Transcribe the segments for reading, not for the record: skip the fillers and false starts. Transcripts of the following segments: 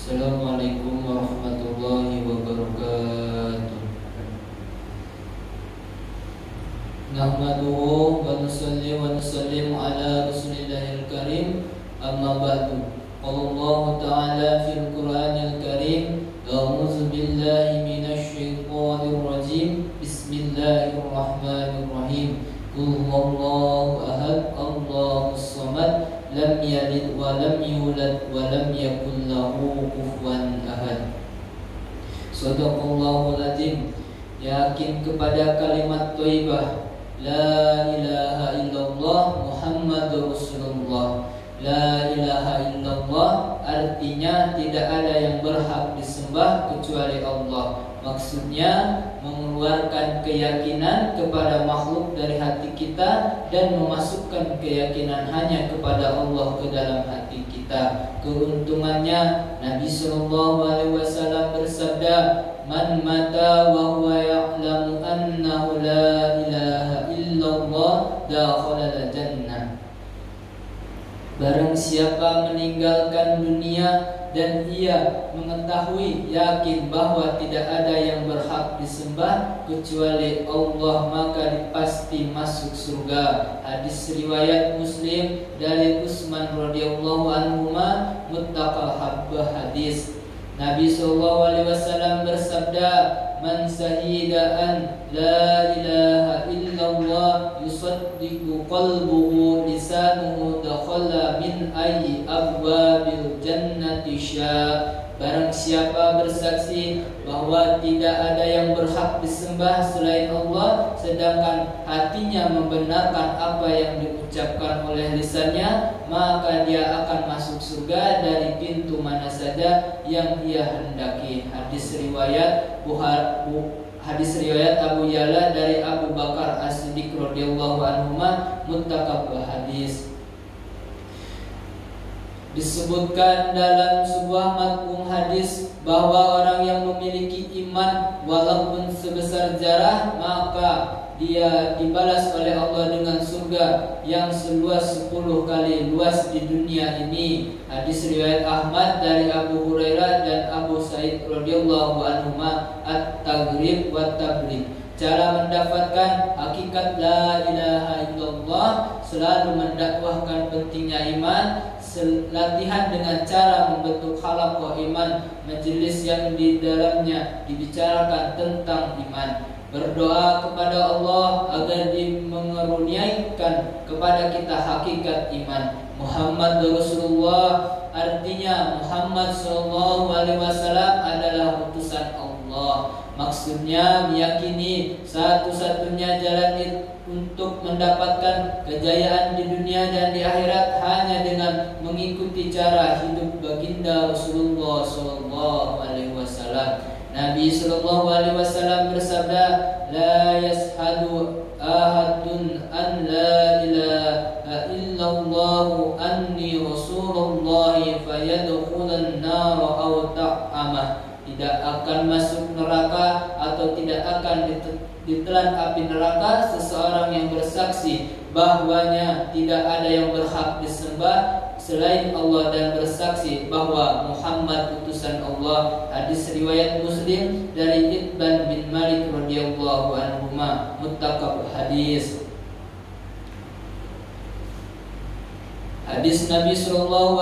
Assalamualaikum warahmatullahi wabarakatuh. Nahmaduhu wa nusalli wa nusallim ala rasulillahil karim. Amma ba'du. Qala Allah ta'ala fil Qur'anil karim, a'udzu billahi minasy syaithanir rajim. Bismillahirrahmanirrahim. Qul huwallahu ahad, Allahus samad, lam yalid wa lam yulad wa lam yakul lahu kufuwan ahad. Shadaqallahul azim. Yakin kepada kalimat thayyibah la ilaha illallah Muhammadur Rasulullah. La ilaha illallah artinya tidak ada yang berhak disembah kecuali Allah. Maksudnya mengeluarkan keyakinan kepada makhluk dari hati kita dan memasukkan keyakinan hanya kepada Allah ke dalam hati kita. Keuntungannya Nabi SAW bersabda, "Man mata wa huwa ya'lamu annahu la ilaha illallah dakhala jannah." Barang siapa meninggalkan dunia dan ia mengetahui yakin bahwa tidak ada yang berhak disembah kecuali Allah, maka pasti masuk surga. Hadis riwayat Muslim dari Utsman radhiyallahu anhu, muttafaq hadis. Nabi SAW bersabda, "Man syahida an la ilaha illallah yusaddiqu qalbuhu lisanuhu dakhala min ayyi abwabil jannati sya." Barang siapa bersaksi bahwa tidak ada yang berhak disembah selain Allah, sedangkan hatinya membenarkan apa yang diucapkan oleh lisannya, maka dia akan masuk surga dari pintu mana saja yang ia hendaki. Hadis riwayat Abu Ya'la dari Abu Bakar As-Siddiq radhiyallahu anhu, muttafaq hadis. Disebutkan dalam sebuah matbung hadis bahwa orang yang memiliki iman walaupun sebesar zarah, maka dia dibalas oleh Allah dengan surga yang seluas 10 kali luas di dunia ini. Hadis riwayat Ahmad dari Abu Hurairah dan Abu Sa'id radhiyallahu anhuma, at-taghrib wa tabligh. Cara mendapatkan hakikat la ilaha illallah, selalu mendakwahkan pentingnya iman, latihan dengan cara membentuk halaqah iman, majelis yang di dalamnya dibicarakan tentang iman, berdoa kepada Allah agar mengeruniaikan kepada kita hakikat iman. Muhammad Rasulullah artinya Muhammad SAW adalah utusan Allah. Maksudnya meyakini satu-satunya jalan untuk mendapatkan kejayaan di dunia dan di akhirat hanya dengan mengikuti cara hidup baginda Rasulullah SAW. Nabi SAW bersabda, "La yashhadu ahadun an la ilaha illallah anni Rasulullah fayadkhulan nar aw ta'amah." Tidak akan masuk neraka atau tidak akan ditelan api neraka seseorang yang bersaksi bahwanya tidak ada yang berhak disembah selain Allah dan bersaksi bahwa Muhammad utusan Allah. Hadis riwayat Muslim dari Itban bin Malik radhiyallahu anhu, muttafaq hadis. Hadis Nabi SAW,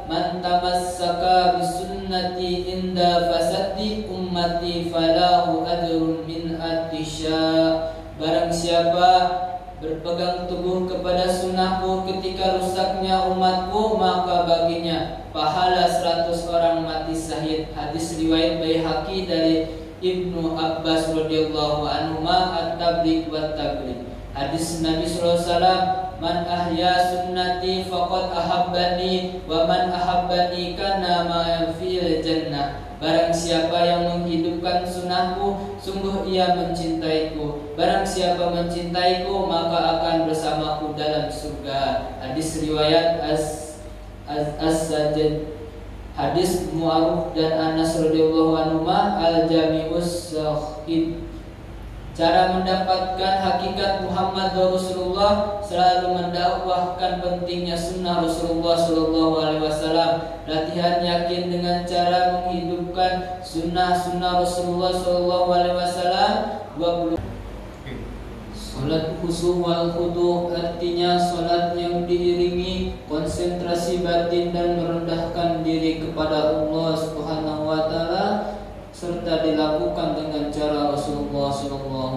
"Man tamassaka bisunnati inda fasadi ummati falahu ajrun min atisya." Barang siapa berpegang teguh kepada sunnahku ketika rusaknya umatku, maka baginya pahala 100 orang mati syahid. Hadis riwayat Baihaqi dari Ibnu Abbas radhiyallahu anhu, at-tabligh wa tabligh. Hadis Nabi SAW, "Man ahya sunnati faqad ahabbani wa man ahabbani kana ma fil jannah." Barang siapa yang menghidupkan sunnahku, sungguh ia mencintaiku. Barang siapa mencintaiku, maka akan bersamaku dalam surga. Hadis riwayat As-Sajjad. Hadis Mu'aruf dan Anas radhiyallahu anhu, Al-Jami'us Sahih. Cara mendapatkan hakikat Muhammad Rasulullah, selalu mendakwahkan pentingnya sunnah Rasulullah Sallallahu Alaihi Wasallam. Latihan yakin dengan cara menghidupkan sunnah Rasulullah Sallallahu Alaihi Wasallam. 20. Salat khusyuk wal khudu' artinya salat yang diiringi konsentrasi batin dan merendahkan diri kepada Allah Subhanahu wa taala, serta dilakukan dengan cara Rasulullah SAW.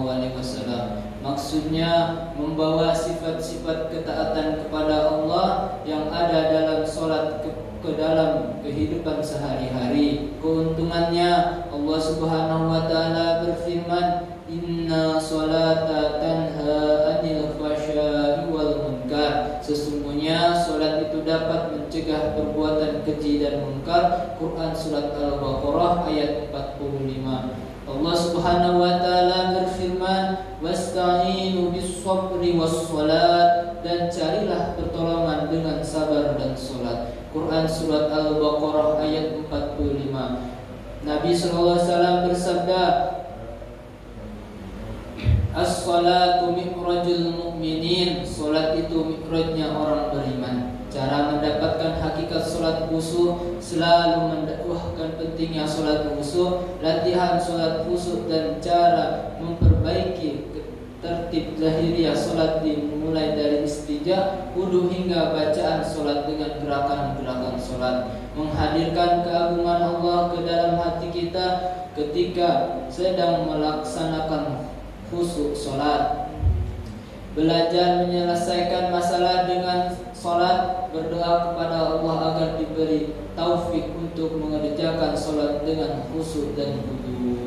Maksudnya membawa sifat-sifat ketaatan kepada Allah yang ada dalam solat ke dalam kehidupan sehari-hari. Keuntungannya, Allah Subhanahu wa taala berfirman, "Inna sholata tanha 'anil fahsya'i wal munkar." Sesungguhnya solat itu dapat mencegah perbuatan keji dan munkar. Quran surat Al-Baqarah ayat 45. Allah Subhanahu wa taala berfirman, "Wasta'inu bis-sabri was-shalat." Dan carilah pertolongan dengan sabar dan salat. Quran surat Al-Baqarah ayat 45. Nabi sallallahu alaihi wasallam bersabda, "As-salatu mi'rajul mu'minin." Salat itu mi'rajnya orang beriman. Cara mendapatkan hakikat salat khusyuk, selalu mendakwahkan pentingnya salat khusyuk, latihan salat khusyuk dan cara memperbaiki tertib lahiriah salat dimulai dari istijah, wudu hingga bacaan salat dengan gerakan-gerakan salat. Menghadirkan keagungan Allah ke dalam hati kita ketika sedang melaksanakan khusyuk salat. Belajar menyelesaikan masalah dengan salat, berdoa kepada Allah agar diberi taufik untuk mengerjakan salat dengan khusyuk dan khudu'.